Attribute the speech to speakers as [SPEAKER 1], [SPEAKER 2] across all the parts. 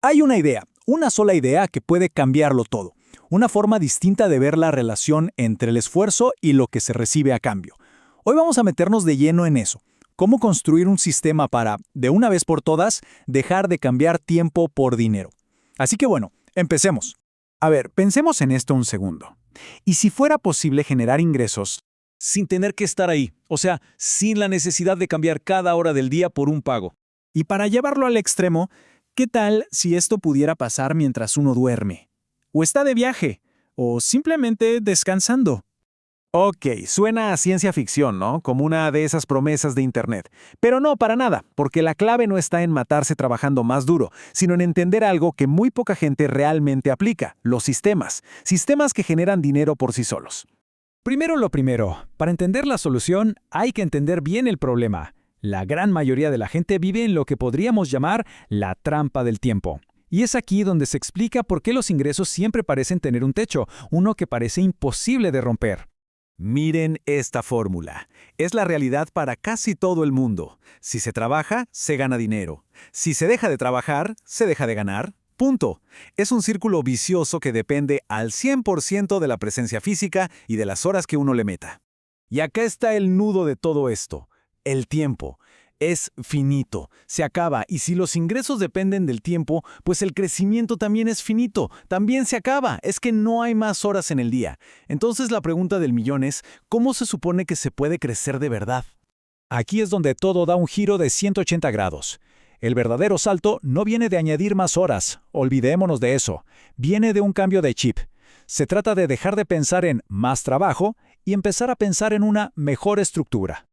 [SPEAKER 1] Hay una idea, una sola idea que puede cambiarlo todo. Una forma distinta de ver la relación entre el esfuerzo y lo que se recibe a cambio. Hoy vamos a meternos de lleno en eso. Cómo construir un sistema para, de una vez por todas, dejar de cambiar tiempo por dinero. Así que bueno, empecemos.
[SPEAKER 2] A ver, pensemos en esto un segundo. ¿Y si fuera posible generar ingresos
[SPEAKER 3] sin tener que estar ahí, o sea, sin la necesidad de cambiar cada hora del día por un pago?
[SPEAKER 2] y para llevarlo al extremo, qué tal si esto pudiera pasar mientras uno duerme? ¿O está de viaje? ¿O simplemente descansando?
[SPEAKER 4] Ok, suena a ciencia ficción, ¿no? Como una de esas promesas de Internet. Pero no, para nada, porque la clave no está en matarse trabajando más duro, sino en entender algo que muy poca gente realmente aplica, los sistemas. Sistemas que generan dinero por sí solos.
[SPEAKER 5] Primero lo primero, para entender la solución hay que entender bien el problema. La gran mayoría de la gente vive en lo que podríamos llamar la trampa del tiempo. Y es aquí donde se explica por qué los ingresos siempre parecen tener un techo, uno que parece imposible de romper.
[SPEAKER 4] Miren esta fórmula. Es la realidad para casi todo el mundo. Si se trabaja, se gana dinero. Si se deja de trabajar, se deja de ganar. Punto. Es un círculo vicioso que depende al 100% de la presencia física y de las horas que uno le meta. Y acá está el nudo de todo esto. El tiempo. Es finito, se acaba, y si los ingresos dependen del tiempo, pues el crecimiento también es finito, también se acaba, es que no hay más horas en el día. Entonces la pregunta del millón es, ¿cómo se supone que se puede crecer de verdad?
[SPEAKER 1] Aquí es donde todo da un giro de 180 grados. El verdadero salto no viene de añadir más horas, olvidémonos de eso, viene de un cambio de chip. Se trata de dejar de pensar en más trabajo y empezar a pensar en una mejor estructura.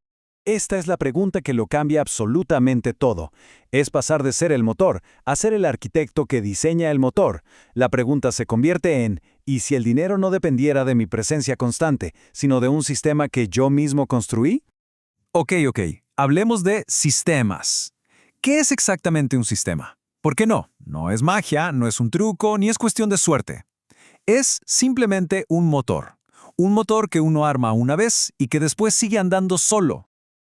[SPEAKER 4] Esta es la pregunta que lo cambia absolutamente todo. Es pasar de ser el motor a ser el arquitecto que diseña el motor. La pregunta se convierte en, ¿y si el dinero no dependiera de mi presencia constante, sino de un sistema que yo mismo construí? Ok, hablemos de sistemas. ¿Qué es exactamente un sistema? ¿Por qué no? No es magia, no es un truco, ni es cuestión de suerte. Es simplemente un motor. Un motor que uno arma una vez y que después sigue andando solo.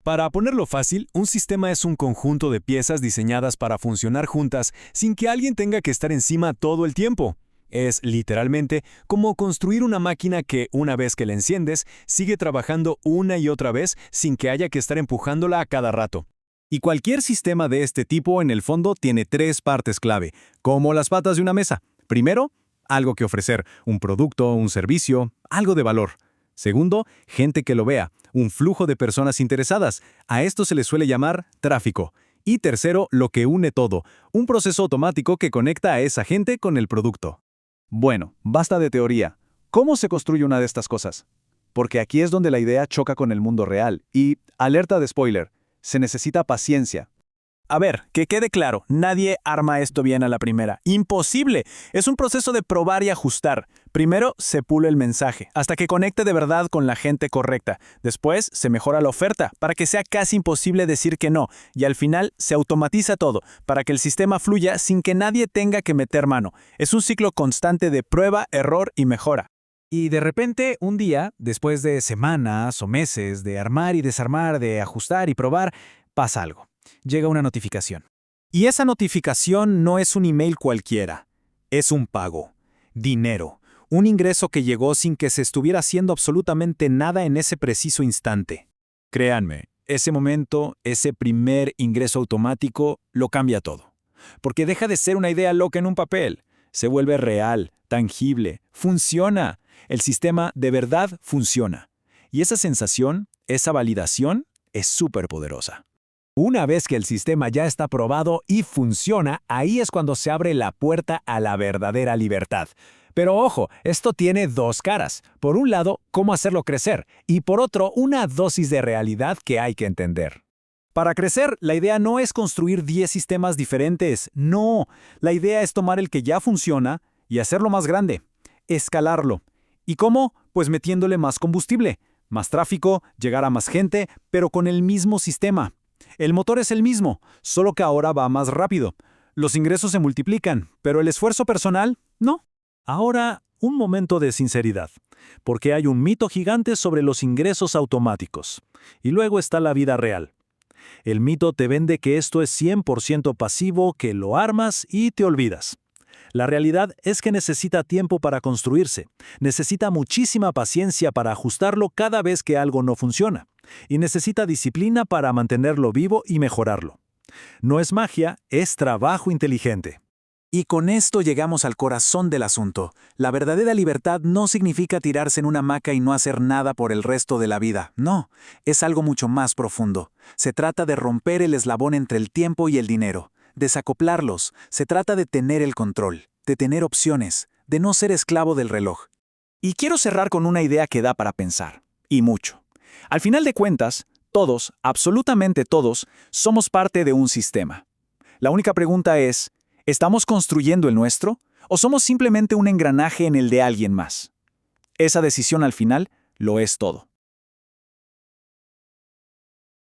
[SPEAKER 3] Para ponerlo fácil, un sistema es un conjunto de piezas diseñadas para funcionar juntas sin que alguien tenga que estar encima todo el tiempo. Es, literalmente, como construir una máquina que, una vez que la enciendes, sigue trabajando una y otra vez sin que haya que estar empujándola a cada rato.
[SPEAKER 4] Y cualquier sistema de este tipo, en el fondo, tiene tres partes clave, como las patas de una mesa. Primero, algo que ofrecer, un producto, un servicio, algo de valor. Segundo, gente que lo vea, un flujo de personas interesadas. A esto se le suele llamar tráfico. Y tercero, lo que une todo, un proceso automático que conecta a esa gente con el producto. Bueno, basta de teoría. ¿Cómo se construye una de estas cosas? Porque aquí es donde la idea choca con el mundo real. Y, alerta de spoiler, se necesita paciencia.
[SPEAKER 2] A ver, que quede claro, nadie arma esto bien a la primera. ¡Imposible! Es un proceso de probar y ajustar. Primero se pule el mensaje, hasta que conecte de verdad con la gente correcta. Después se mejora la oferta, para que sea casi imposible decir que no. Y al final se automatiza todo, para que el sistema fluya sin que nadie tenga que meter mano. Es un ciclo constante de prueba, error y mejora.
[SPEAKER 4] Y de repente, un día, después de semanas o meses de armar y desarmar, de ajustar y probar, pasa algo. Llega una notificación.
[SPEAKER 2] Y esa notificación no es un email cualquiera. Es un pago. Dinero. Un ingreso que llegó sin que se estuviera haciendo absolutamente nada en ese preciso instante. Créanme, ese momento, ese primer ingreso automático, lo cambia todo. Porque deja de ser una idea loca en un papel. Se vuelve real, tangible, funciona. El sistema de verdad funciona. Y esa sensación, esa validación, es súper poderosa.
[SPEAKER 4] Una vez que el sistema ya está probado y funciona, ahí es cuando se abre la puerta a la verdadera libertad. Pero ojo, esto tiene dos caras. Por un lado, cómo hacerlo crecer, y por otro, una dosis de realidad que hay que entender.
[SPEAKER 2] Para crecer, la idea no es construir 10 sistemas diferentes, no. La idea es tomar el que ya funciona y hacerlo más grande, escalarlo. ¿Y cómo? Pues metiéndole más combustible, más tráfico, llegar a más gente, pero con el mismo sistema. El motor es el mismo, solo que ahora va más rápido. Los ingresos se multiplican, pero el esfuerzo personal, no.
[SPEAKER 4] Ahora, un momento de sinceridad, porque hay un mito gigante sobre los ingresos automáticos. Y luego está la vida real.
[SPEAKER 2] El mito te vende que esto es 100% pasivo, que lo armas y te olvidas. La realidad es que necesita tiempo para construirse, necesita muchísima paciencia para ajustarlo cada vez que algo no funciona, y necesita disciplina para mantenerlo vivo y mejorarlo. No es magia, es trabajo inteligente.
[SPEAKER 1] Y con esto llegamos al corazón del asunto. La verdadera libertad no significa tirarse en una hamaca y no hacer nada por el resto de la vida. No, es algo mucho más profundo. Se trata de romper el eslabón entre el tiempo y el dinero, desacoplarlos. Se trata de tener el control, de tener opciones, de no ser esclavo del reloj. Y quiero cerrar con una idea que da para pensar, y mucho. Al final de cuentas, todos, absolutamente todos, somos parte de un sistema. La única pregunta es, ¿estamos construyendo el nuestro o somos simplemente un engranaje en el de alguien más? Esa decisión al final lo es todo.